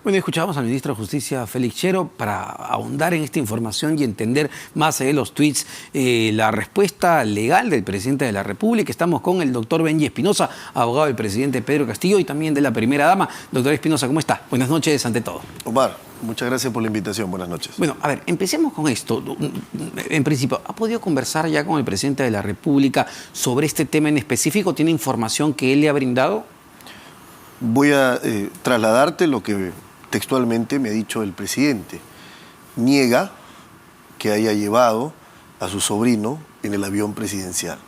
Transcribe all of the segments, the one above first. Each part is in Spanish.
Bueno, escuchábamos al ministro de Justicia, Félix Chero, para ahondar en esta información y entender más allá de los tweets la respuesta legal del presidente de la República. Estamos con el doctor Benji Espinosa, abogado del presidente Pedro Castillo y también de la primera dama. Doctor Espinosa, ¿cómo está? Buenas noches ante todo. Omar, muchas gracias por la invitación. Buenas noches. Bueno, a ver, empecemos con esto. En principio, ¿ha podido conversar ya con el presidente de la República sobre este tema en específico? ¿Tiene información que él le ha brindado? Voy a trasladarte lo que textualmente me ha dicho el presidente. Niega que haya llevado a su sobrino en el avión presidencial.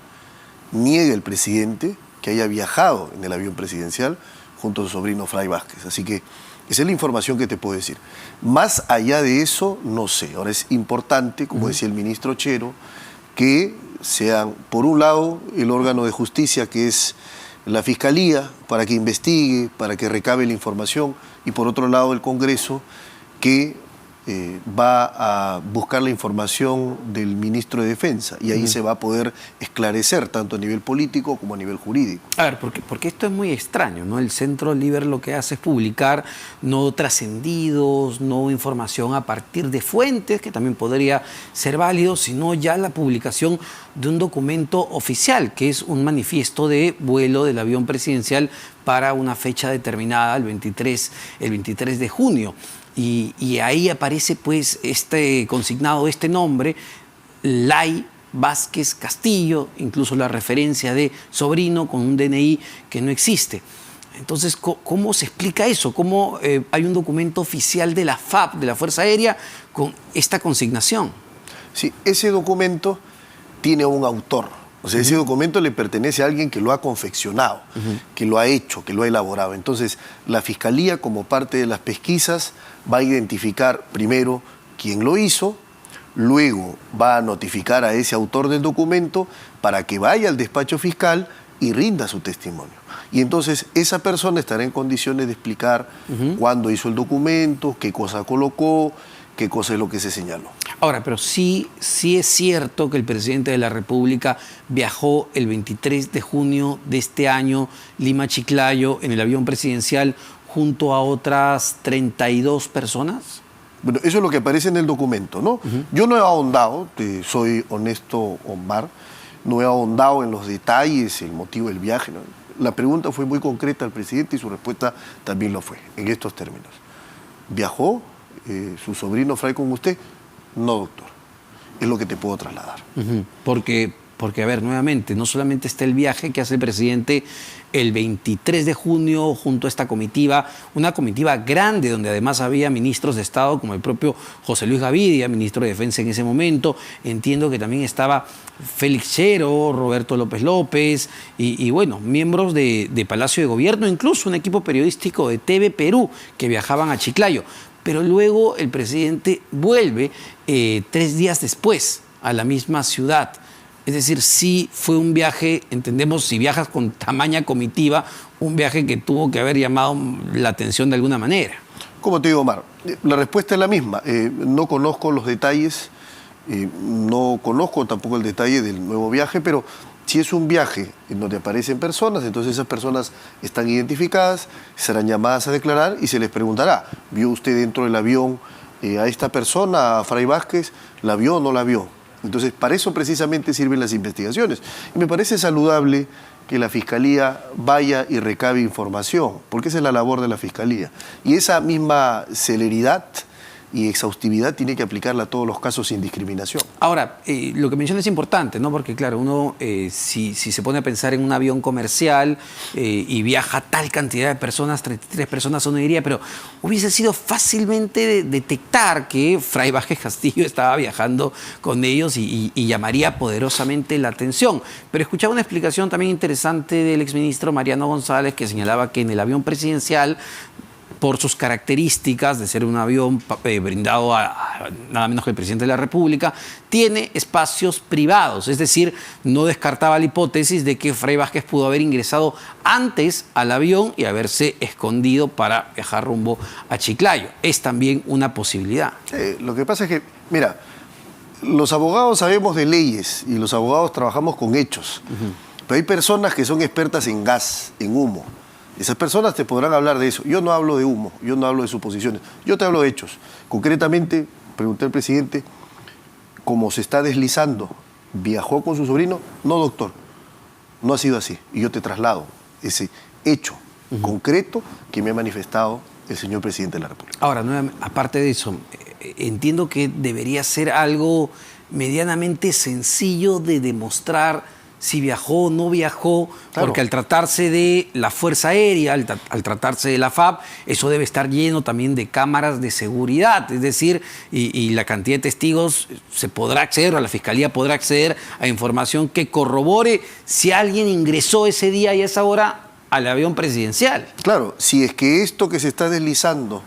Niega el presidente que haya viajado en el avión presidencial junto a su sobrino Fray Vázquez. Así que esa es la información que te puedo decir. Más allá de eso, no sé. Ahora es importante, como decía el ministro Chero, que sean, por un lado, el órgano de justicia, que es la Fiscalía, para que investigue, para que recabe la información, y por otro lado el Congreso, que va a buscar la información del ministro de Defensa, y ahí se va a poder esclarecer tanto a nivel político como a nivel jurídico. A ver, porque esto es muy extraño, ¿no? El Centro Liber lo que hace es publicar no trascendidos, no información a partir de fuentes, que también podría ser válido, sino ya la publicación de un documento oficial, que es un manifiesto de vuelo del avión presidencial para una fecha determinada, el 23 de junio. Y ahí aparece pues consignado este nombre, Lai Vázquez Castillo, incluso la referencia de sobrino con un DNI que no existe. Entonces, ¿cómo se explica eso? ¿Cómo hay un documento oficial de la FAP, de la Fuerza Aérea, con esta consignación? Sí, ese documento tiene un autor. O sea, ese documento le pertenece a alguien que lo ha confeccionado, que lo ha hecho, que lo ha elaborado. Entonces, la Fiscalía, como parte de las pesquisas, va a identificar primero quién lo hizo, luego va a notificar a ese autor del documento para que vaya al despacho fiscal y rinda su testimonio. Y entonces esa persona estará en condiciones de explicar cuándo hizo el documento, qué cosa colocó, qué cosa es lo que se señaló. Ahora, pero sí es cierto que el presidente de la República viajó el 23 de junio de este año, Lima-Chiclayo, en el avión presidencial, junto a otras 32 personas. Bueno, eso es lo que aparece en el documento, ¿no? Yo no he ahondado, soy honesto, Omar, no he ahondado en los detalles, el motivo del viaje, ¿no? La pregunta fue muy concreta al presidente y su respuesta también lo fue, en estos términos. ¿Viajó su sobrino Fray con usted? No, doctor. Es lo que te puedo trasladar. Porque, a ver, nuevamente, no solamente está el viaje que hace el presidente el 23 de junio junto a esta comitiva, una comitiva grande donde además había ministros de Estado como el propio José Luis Gavidia, ministro de Defensa en ese momento. Entiendo que también estaba Félix Chero, Roberto López López y bueno, miembros de Palacio de Gobierno, incluso un equipo periodístico de TV Perú que viajaban a Chiclayo. Pero luego el presidente vuelve 3 días después a la misma ciudad. Es decir, sí fue un viaje, entendemos, si viajas con tamaña comitiva, un viaje que tuvo que haber llamado la atención de alguna manera. Como te digo, Omar, la respuesta es la misma. No conozco los detalles, no conozco tampoco el detalle del nuevo viaje, pero si es un viaje en donde aparecen personas, entonces esas personas están identificadas, serán llamadas a declarar y se les preguntará, ¿vio usted dentro del avión a esta persona, a Fray Vázquez? ¿La vio o no la vio? Entonces, para eso precisamente sirven las investigaciones. Y me parece saludable que la Fiscalía vaya y recabe información, porque esa es la labor de la Fiscalía. Y esa misma celeridad y exhaustividad tiene que aplicarla a todos los casos sin discriminación. Ahora, lo que menciona es importante, ¿no? Porque claro, uno si se pone a pensar en un avión comercial y viaja tal cantidad de personas, 33 personas, uno diría, pero hubiese sido fácilmente detectar que Fray Vázquez Castillo estaba viajando con ellos y llamaría poderosamente la atención. Pero escuchaba una explicación también interesante del exministro Mariano González, que señalaba que en el avión presidencial, por sus características de ser un avión brindado a nada menos que el presidente de la República, tiene espacios privados. Es decir, no descartaba la hipótesis de que Fray Vázquez pudo haber ingresado antes al avión y haberse escondido para viajar rumbo a Chiclayo. Es también una posibilidad. Lo que pasa es que, mira, los abogados sabemos de leyes y los abogados trabajamos con hechos. Pero hay personas que son expertas en gas, en humo. Esas personas te podrán hablar de eso. Yo no hablo de humo, yo no hablo de suposiciones, yo te hablo de hechos. Concretamente, pregunté al presidente, ¿cómo se está deslizando? ¿Viajó con su sobrino? No, doctor, no ha sido así. Y yo te traslado ese hecho concreto que me ha manifestado el señor presidente de la República. Ahora, nuevamente, aparte de eso, entiendo que debería ser algo medianamente sencillo de demostrar si viajó o no viajó, claro, porque al tratarse de la Fuerza Aérea, al tratarse de la FAB, eso debe estar lleno también de cámaras de seguridad, es decir, y la cantidad de testigos se podrá acceder, o la Fiscalía podrá acceder a información que corrobore si alguien ingresó ese día y a esa hora al avión presidencial. Claro, si es que esto que se está deslizando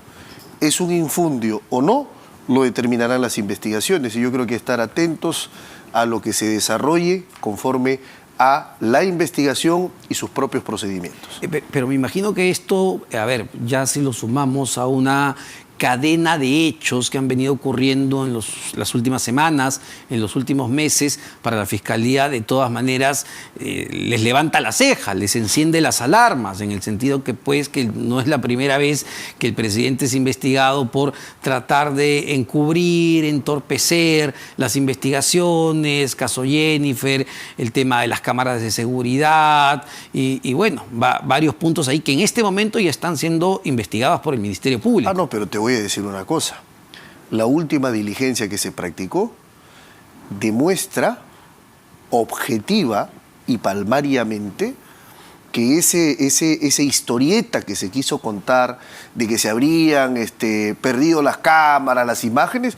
es un infundio o no, lo determinarán las investigaciones, y yo creo que estar atentos a lo que se desarrolle conforme a la investigación y sus propios procedimientos. Pero me imagino que esto, a ver, ya si lo sumamos a una cadena de hechos que han venido ocurriendo en las últimas semanas, en los últimos meses, para la Fiscalía, de todas maneras, les levanta la ceja, les enciende las alarmas, en el sentido que, pues, que no es la primera vez que el presidente es investigado por tratar de encubrir, entorpecer las investigaciones, caso Jennifer, el tema de las cámaras de seguridad, y bueno, varios puntos ahí que en este momento ya están siendo investigados por el Ministerio Público. Ah, no, pero te voy a decir una cosa. La última diligencia que se practicó demuestra objetiva y palmariamente que ese historieta que se quiso contar de que se habrían perdido las cámaras, las imágenes,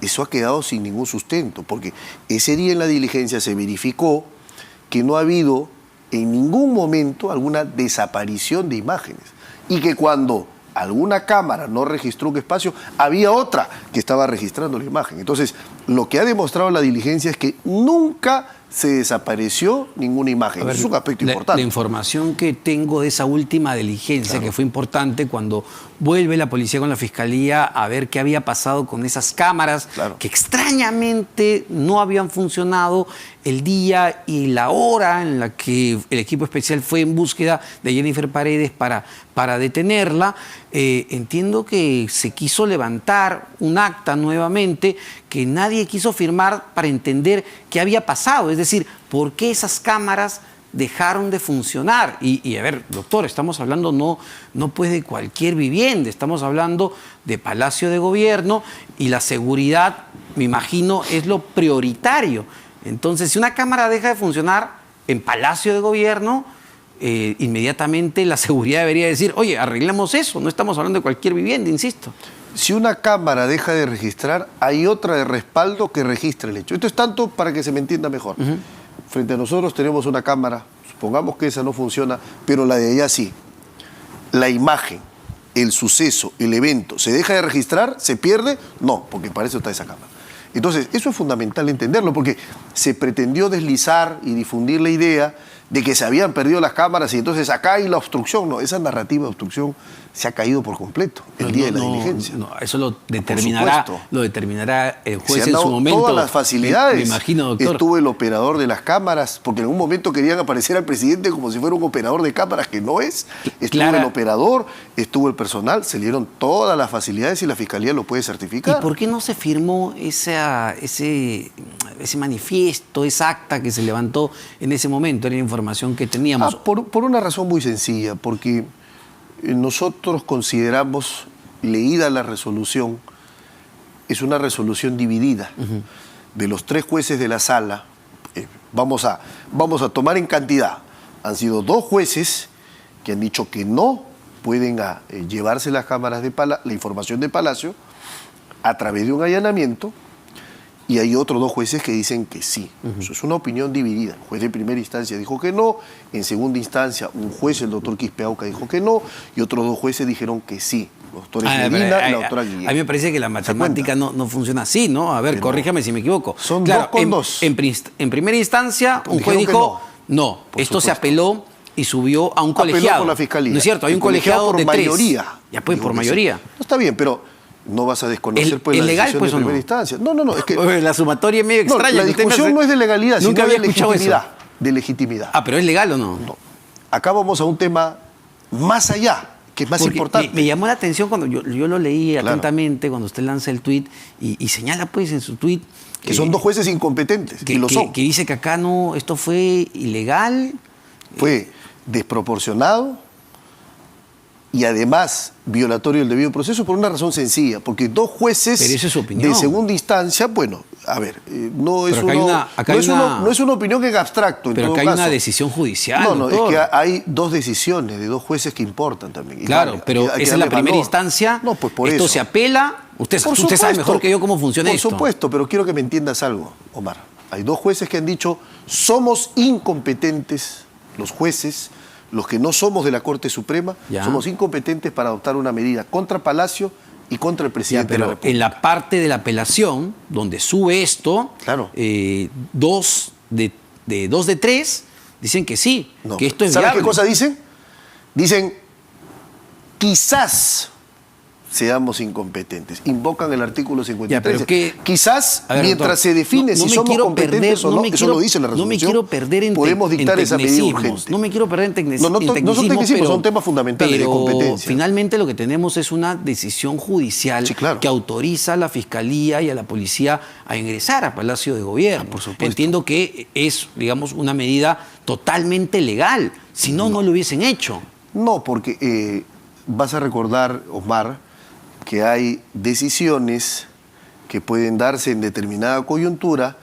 eso ha quedado sin ningún sustento, porque ese día en la diligencia se verificó que no ha habido en ningún momento alguna desaparición de imágenes, y que cuando alguna cámara no registró un espacio, había otra que estaba registrando la imagen. Entonces, lo que ha demostrado la diligencia es que nunca se desapareció ninguna imagen. Eso es un aspecto importante. La información que tengo de esa última diligencia, claro, que fue importante, cuando vuelve la policía con la Fiscalía a ver qué había pasado con esas cámaras, claro, que extrañamente no habían funcionado el día y la hora en la que el equipo especial fue en búsqueda de Jennifer Paredes para detenerla. Entiendo que se quiso levantar un acta nuevamente que nadie quiso firmar para entender qué había pasado, es decir, por qué esas cámaras dejaron de funcionar. Y a ver, doctor, estamos hablando no pues de cualquier vivienda, estamos hablando de Palacio de Gobierno, y la seguridad, me imagino, es lo prioritario. Entonces, si una cámara deja de funcionar en Palacio de Gobierno, inmediatamente la seguridad debería decir, oye, arreglemos eso, no estamos hablando de cualquier vivienda, insisto. Si una cámara deja de registrar, hay otra de respaldo que registra el hecho. Esto es tanto para que se me entienda mejor. Frente a nosotros tenemos una cámara, supongamos que esa no funciona, pero la de allá sí. La imagen, el suceso, el evento, ¿se deja de registrar? ¿Se pierde? No, porque para eso está esa cámara. Entonces, eso es fundamental entenderlo, porque se pretendió deslizar y difundir la idea de que se habían perdido las cámaras y entonces acá hay la obstrucción. No, esa narrativa de obstrucción se ha caído por completo el día de la diligencia. No, eso lo determinará el juez en su momento. Todas las facilidades. Me imagino, doctor. Estuvo el operador de las cámaras, porque en un momento querían aparecer al presidente como si fuera un operador de cámaras, que no es. Estuvo el operador, estuvo el personal, se le dieron todas las facilidades y la Fiscalía lo puede certificar. ¿Y por qué no se firmó ese manifiesto, esa acta que se levantó en ese momento? Era la información que teníamos. Por una razón muy sencilla, porque nosotros consideramos, leída la resolución, es una resolución dividida. De los 3 jueces de la sala, vamos a tomar en cantidad, han sido 2 jueces que han dicho que no pueden llevarse las cámaras la información de Palacio a través de un allanamiento, y hay otros 2 jueces que dicen que sí. Eso es una opinión dividida. El juez de primera instancia dijo que no, en segunda instancia un juez, el doctor Quispeauca, dijo que no, y otros 2 jueces dijeron que sí. Los doctores Medina y la doctora Guillén. A mí me parece que la matemática no funciona así, ¿no? A ver, corríjame si me equivoco. Son 2 con 2. En primera instancia, un juez dijo no. Esto se apeló y subió a un colegiado. Apeló por la Fiscalía. No es cierto, hay un colegiado de 3. Mayoría. Ya pues, por mayoría. No, está bien, pero no vas a desconocer pues, la legal, decisión pues, de primera instancia. No, es que la sumatoria es medio extraña. La discusión no es de legalidad, nunca sino había de escuchado legitimidad. eso. De legitimidad. ¿Pero es legal o no? No. Acá vamos a un tema más allá, que es más Porque importante. me llamó la atención cuando yo lo leí Claro. atentamente, cuando usted lanza el tuit y señala pues en su tuit Que son dos jueces incompetentes, y lo son. que dice que acá no, esto fue ilegal. Fue desproporcionado y además violatorio del debido proceso por una razón sencilla, porque dos jueces Pero esa es su opinión. de segunda instancia, bueno, a ver, no es, Pero no es una opinión en abstracto. En Pero todo acá hay caso. una decisión judicial. No, no, doctor. es que hay dos decisiones de dos jueces que importan también. Y Claro, vale, pero hay que esa es la darle primera valor. instancia. No, pues por esto eso. se apela. Usted Por sabe supuesto. mejor que yo cómo funciona esto. Por supuesto, pero quiero que me entiendas algo, Omar. Hay dos jueces que han dicho, somos incompetentes, los jueces, los que no somos de la Corte Suprema, Ya. somos incompetentes para adoptar una medida contra Palacio y contra el Ya, presidente de la pero República. en la parte de la apelación, donde sube esto, Claro. dos de tres dicen que sí, No. que esto es ¿Sabes viable. qué cosa dicen? Dicen, quizás seamos incompetentes. Invocan el artículo 53. Ya, pero que- quizás, A ver, mientras doctor, se define no si me somos quiero competentes perder- o no no, me eso quiero- lo dice la No resolución. me quiero perder en podemos dictar esa medida tecnicismos, urgente. No me quiero perder en No son tecnicismos, son temas fundamentales de pero competencia. finalmente lo que tenemos es una decisión judicial Sí, claro. que autoriza a la Fiscalía y a la Policía a ingresar a Palacio de Gobierno. Por supuesto. Entiendo que es, digamos, una medida totalmente legal. Si no, no lo hubiesen hecho. No, porque vas a recordar, Omar, que hay decisiones que pueden darse en determinada coyuntura,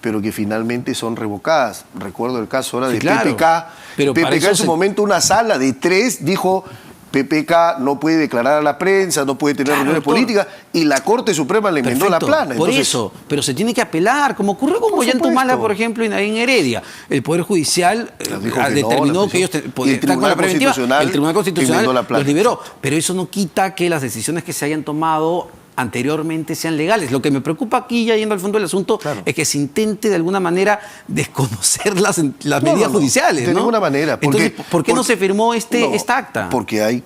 pero que finalmente son revocadas. Recuerdo el caso ahora Sí, de claro. PPK. Pero para PPK eso en su momento, una sala de 3 dijo, PPK no puede declarar a la prensa, no puede tener Claro, reuniones doctor. políticas, y la Corte Suprema le enmendó la Perfecto, plana. por Entonces, eso, pero se tiene que apelar, como ocurrió con Por Ollantumala, supuesto. por ejemplo, en Heredia. El Poder Judicial dijo que no, determinó la que ellos prisión. podían Y el estar con la Tribunal preventiva. Constitucional El Tribunal Constitucional enmendó la plana. los liberó. Pero eso no quita que las decisiones que se hayan tomado anteriormente sean legales. Lo que me preocupa aquí, ya yendo al fondo del asunto, Claro. es que se intente de alguna manera desconocer las No, medidas no, judiciales. de ¿no? ninguna manera. Entonces, ¿por qué no se firmó No, esta acta? Porque hay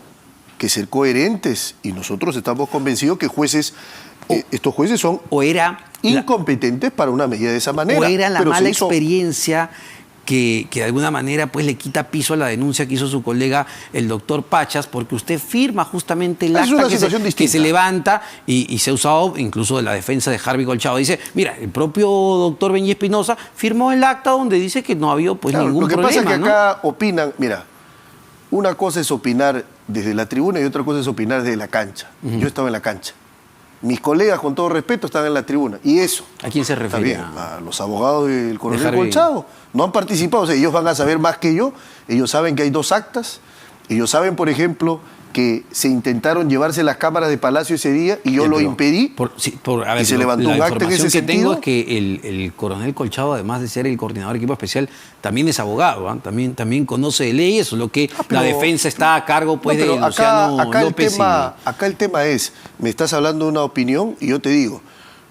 que ser coherentes y nosotros estamos convencidos que jueces, estos jueces son ¿O era incompetentes para una medida de esa manera. o era la pero se mala hizo- experiencia que de alguna manera pues le quita piso a la denuncia que hizo su colega el doctor Pachas, porque usted firma justamente el Es acta una que situación se distinta. levanta y se ha usado incluso de la defensa de Harvey Colchado. Dice, mira, el propio doctor Benji Espinosa firmó el acta donde dice que no había pues Claro, ningún lo que problema. pasa es que ¿no? acá opinan, mira, una cosa es opinar desde la tribuna y otra cosa es opinar desde la cancha. Yo estaba en la cancha. Mis colegas, con todo respeto, estaban en la tribuna. Y eso, ¿A quién se está refiere? bien, a los abogados del coronel Harvey. Colchado, no han participado. O sea, ellos van a saber más que yo. Ellos saben que hay dos actas. Ellos saben, por ejemplo, que se intentaron llevarse las cámaras de Palacio ese día y yo Sí, lo pero impedí. A ver, y se levantó la un acta en información ese que tengo sentido. es que el coronel Colchado, además de ser el coordinador de equipo especial, también es abogado, ¿ah? También conoce de leyes, solo que pero- la defensa está a cargo pues No, pero de Luciano acá López. acá el tema es, me estás hablando de una opinión y yo te digo,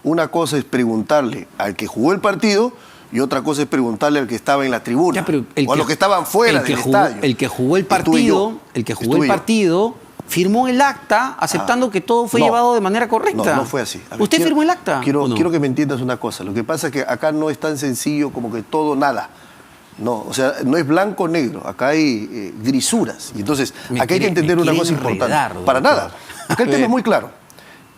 una cosa es preguntarle al que jugó el partido y otra cosa es preguntarle al que estaba en la tribuna Ya, pero o a los que estaban fuera el que del jugó, estadio. el que jugó el Estuve yo. partido, el que jugó Estuve el yo. partido firmó el acta aceptando que todo fue No. llevado de manera correcta. No, no fue así. A ver, ¿Usted firmó el acta? Quiero, ¿o no? quiero que me entiendas una cosa. Lo que pasa es que acá no es tan sencillo como que todo nada. No, o sea, no es blanco o negro. Acá hay grisuras. Y entonces, Me acá hay que quiere- entender me una quiere cosa importante. enredar, Para doctor. nada. Acá el tema es muy claro.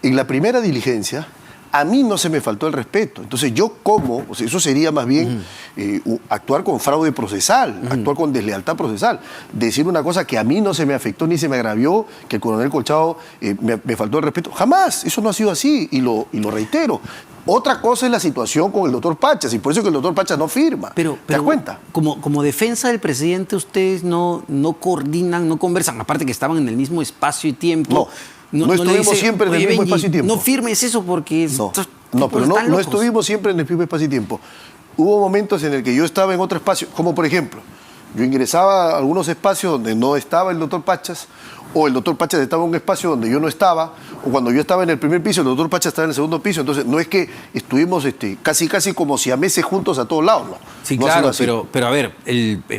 En la primera diligencia, a mí no se me faltó el respeto. Entonces, yo como, o sea, eso sería más bien actuar con fraude procesal, actuar con deslealtad procesal. Decir una cosa que a mí no se me afectó ni se me agravió, que el coronel Colchado me faltó el respeto. Jamás. Eso no ha sido así y lo reitero. Otra cosa es la situación con el doctor Pachas y por eso que el doctor Pachas no firma. Pero, ¿Te das cuenta? Como defensa del presidente, ustedes no coordinan, no conversan, aparte que estaban en el mismo espacio y tiempo. No le estuvimos siempre en el "Oye, mismo Benji, espacio y tiempo". No firmes eso porque No, estos no, tipos pero no, están no locos. estuvimos siempre en el mismo espacio y tiempo. Hubo momentos en el que yo estaba en otro espacio, como por ejemplo, yo ingresaba a algunos espacios donde no estaba el doctor Pachas, o el doctor Pachas estaba en un espacio donde yo no estaba, o cuando yo estaba en el primer piso, el doctor Pachas estaba en el segundo piso. Entonces, no es que estuvimos casi como siameses juntos a todos lados, ¿no? Sí, No ha claro, sido así. pero a ver,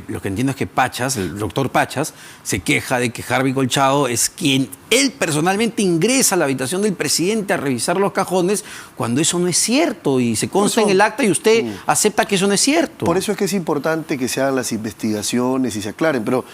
lo que entiendo es que Pachas, el doctor Pachas, se queja de que Harvey Colchado es quien él personalmente ingresa a la habitación del presidente a revisar los cajones cuando eso no es cierto y se consta Por eso- en el acta y usted acepta que eso no es cierto. Por eso es que es importante que se hagan las investigaciones y se aclaren, pero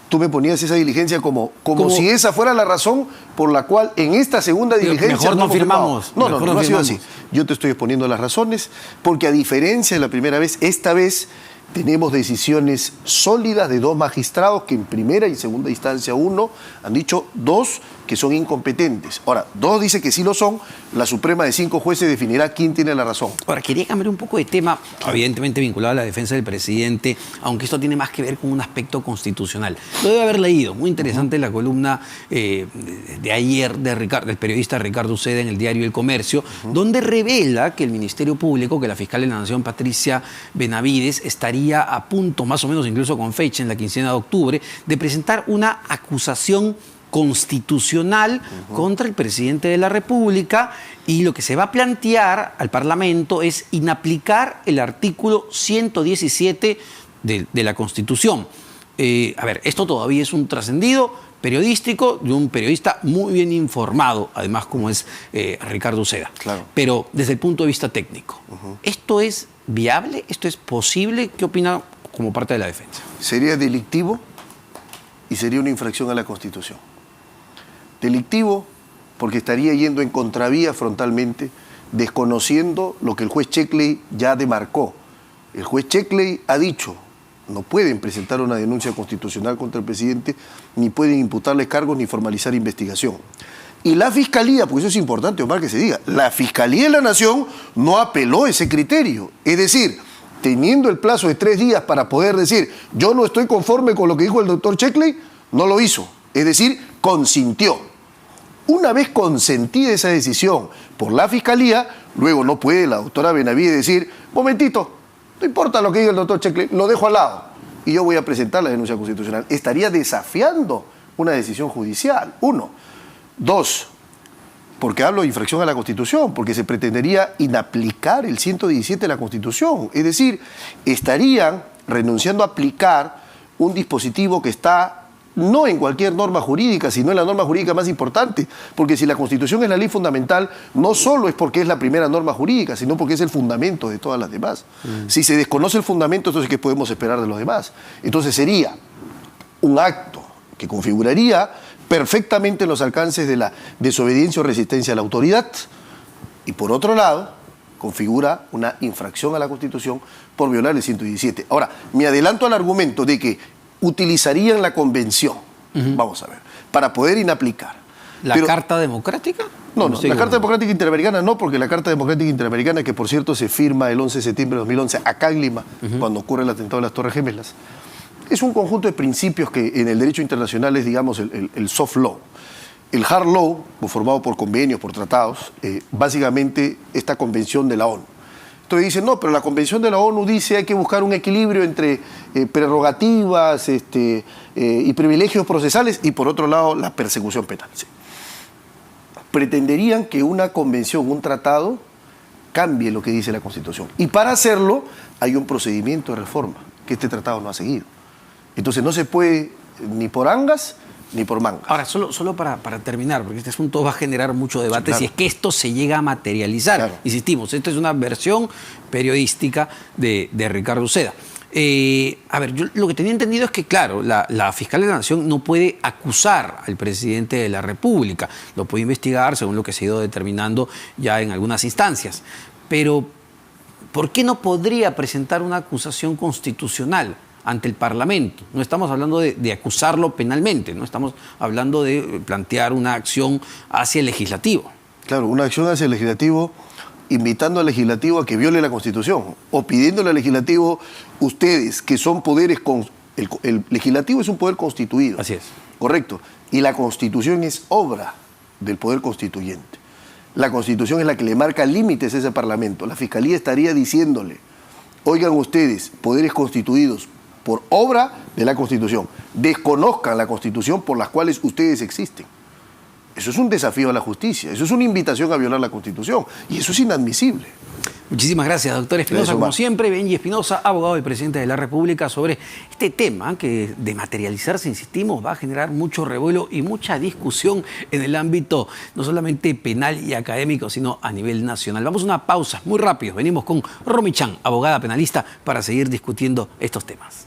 tú me ponías esa diligencia como si esa fuera la razón por la cual en esta segunda diligencia... Mejor no firmamos. No ha sido así. Yo te estoy exponiendo las razones, porque a diferencia de la primera vez, esta vez tenemos decisiones sólidas de 2 magistrados que en primera y segunda instancia uno han dicho 2 que son incompetentes. Ahora, 2 dice que sí lo son, la Suprema de 5 jueces definirá quién tiene la razón. Ahora, quería cambiar un poco de tema, evidentemente vinculado a la defensa del presidente, aunque esto tiene más que ver con un aspecto constitucional. Lo debe haber leído, muy interesante la columna de ayer del periodista Ricardo Uceda en el diario El Comercio, donde revela que el Ministerio Público, que la fiscal de la Nación, Patricia Benavides, estaría a punto, más o menos incluso con fecha, en la quincena de octubre, de presentar una acusación constitucional contra el presidente de la República, y lo que se va a plantear al Parlamento es inaplicar el artículo 117 de la Constitución. A ver, esto todavía es un trascendido periodístico de un periodista muy bien informado, además como es Ricardo Uceda. Claro. Pero desde el punto de vista técnico, ¿esto es viable? ¿Esto es posible? ¿Qué opina como parte de la defensa? Sería delictivo y sería una infracción a la Constitución. Delictivo porque estaría yendo en contravía frontalmente, desconociendo lo que el juez Checkley ya demarcó. El juez Checkley ha dicho: no pueden presentar una denuncia constitucional contra el presidente, ni pueden imputarle cargos ni formalizar investigación. Y la Fiscalía, pues eso es importante, Omar, que se diga, la Fiscalía de la Nación no apeló ese criterio. Es decir, teniendo el plazo de 3 días para poder decir yo no estoy conforme con lo que dijo el doctor Checkley, no lo hizo. Es decir, consintió. Una vez consentida esa decisión por la Fiscalía, luego no puede la doctora Benavides decir: momentito, no importa lo que diga el doctor Checkley, lo dejo al lado y yo voy a presentar la denuncia constitucional. Estaría desafiando una decisión judicial, 1. 2, porque hablo de infracción a la Constitución, porque se pretendería inaplicar el 117 de la Constitución. Es decir, estarían renunciando a aplicar un dispositivo que está no en cualquier norma jurídica, sino en la norma jurídica más importante, porque si la Constitución es la ley fundamental, no solo es porque es la primera norma jurídica, sino porque es el fundamento de todas las demás. Si se desconoce el fundamento, entonces ¿qué podemos esperar de los demás? Entonces sería un acto que configuraría perfectamente los alcances de la desobediencia o resistencia a la autoridad, y por otro lado, configura una infracción a la Constitución por violar el 117. Ahora, me adelanto al argumento de que utilizarían la convención, vamos a ver, para poder inaplicar. ¿La Carta Democrática? No, la Carta Democrática Interamericana no, porque la Carta Democrática Interamericana, que por cierto se firma el 11 de septiembre de 2011 acá en Lima, cuando ocurre el atentado de las Torres Gemelas, es un conjunto de principios que en el derecho internacional es, digamos, el soft law. El hard law, formado por convenios, por tratados, básicamente esta convención de la ONU. Entonces dicen, no, pero la Convención de la ONU dice hay que buscar un equilibrio entre prerrogativas y privilegios procesales y por otro lado la persecución penal. Sí. Pretenderían que una convención, un tratado, cambie lo que dice la Constitución. Y para hacerlo hay un procedimiento de reforma que este tratado no ha seguido. Entonces no se puede ni por angas ni por mangas. Ahora, solo para terminar, porque este asunto va a generar mucho debate, sí, claro, si es que esto se llega a materializar. Claro. Insistimos, esta es una versión periodística de Ricardo Uceda. A ver, yo lo que tenía entendido es que, claro, la fiscal de la Nación no puede acusar al presidente de la República, lo puede investigar según lo que se ha ido determinando ya en algunas instancias. Pero, ¿por qué no podría presentar una acusación constitucional ante el Parlamento? No estamos hablando de acusarlo penalmente, no estamos hablando de plantear una acción hacia el legislativo. Claro, una acción hacia el legislativo, invitando al legislativo a que viole la Constitución, o pidiéndole al legislativo, ustedes que son poderes, el legislativo es un poder constituido. Así es. Correcto. Y la Constitución es obra del poder constituyente. La Constitución es la que le marca límites a ese Parlamento. La Fiscalía estaría diciéndole, oigan ustedes, poderes constituidos por obra de la Constitución, desconozcan la Constitución por las cuales ustedes existen. Eso es un desafío a la justicia, eso es una invitación a violar la Constitución, y eso es inadmisible. Muchísimas gracias, doctor Espinosa. Como siempre, Benji Espinosa, abogado y presidente de la República, sobre este tema que, de materializarse, insistimos, va a generar mucho revuelo y mucha discusión en el ámbito no solamente penal y académico, sino a nivel nacional. Vamos a una pausa muy rápido. Venimos con Romy Chan, abogada penalista, para seguir discutiendo estos temas.